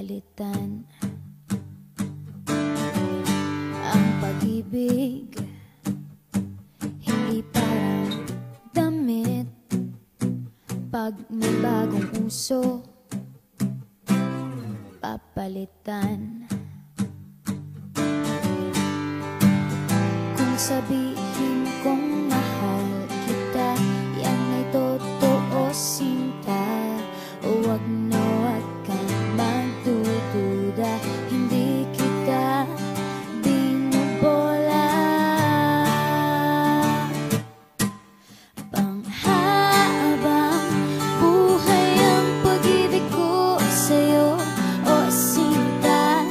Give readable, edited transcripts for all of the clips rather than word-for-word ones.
papalitan ang pag-ibig. Hindi parang damit pag may bagong uso, papalitan. Kung sabihin kong mahal kita, yan ay totoo, sinta. Huwag na huwag kang magdududa, hindi kita binubola. Panghabang buhay ang pag-ibig ko sa'yo, o sinta.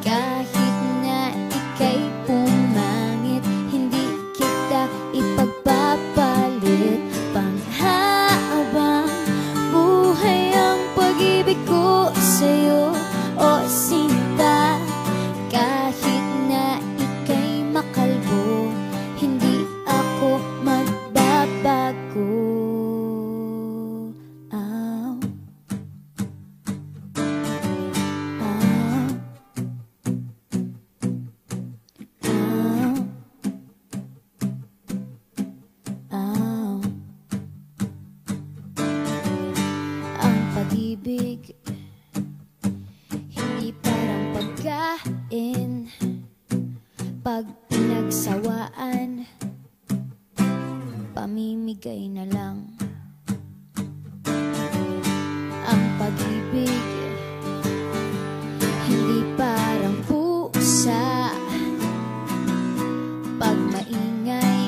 Kahit na ika'y pumangit, hindi kita ipagpapalit. Panghabang buhay ang pag-ibig ko sa'yo, o sinta. Kahit na ika'y makalbo, hindi ako magbabago. Ow. Ow. Ow. Ow. Ang pag-ibig hindi parang pagkain, pag pinagsawaan, pamimigay na lang. Ang pag-ibig hindi parang pusa, pag maingay,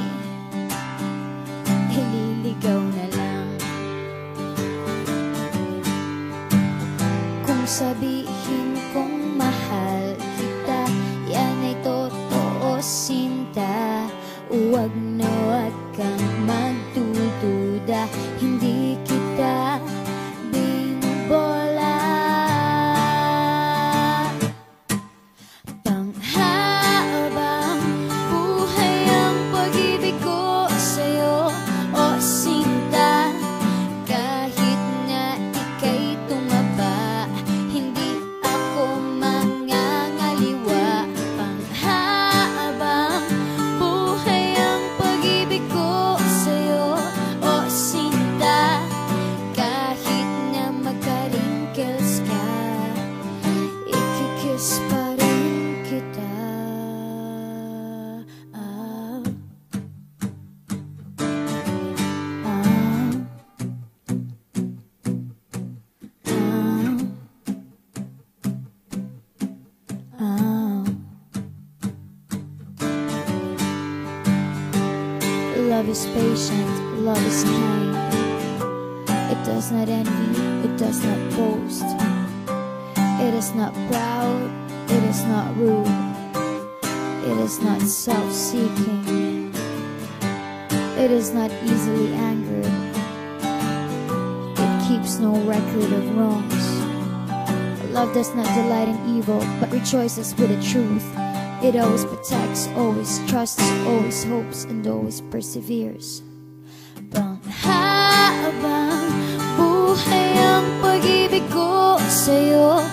ililigaw na lang. Kung sabihin kong mahal kita, yan ay totoo, sinta. Huwag na huwag kang magdududa, hindi kita binubola. Panghabang buhay ang pag-ibig ko sa'yo, o sinta. Kahit na ika'y tumaba, hindi ako mangangaliwa. Panghabang buhay ang pag-ibig ko sa'yo, o sinta. Kahit na magka-wrinkles ka, ikikiss pa rin kita. Ah. Ah. Ah. Love is patient, love is kind. It does not envy, it does not boast. It is not proud, it is not rude. It is not self-seeking. It is not easily angered. It keeps no record of wrongs. Love does not delight in evil, but rejoices with the truth. It always protects, always trusts, always hopes, and always perseveres. Panghabang buhay ang pag-ibig ko sa'yo,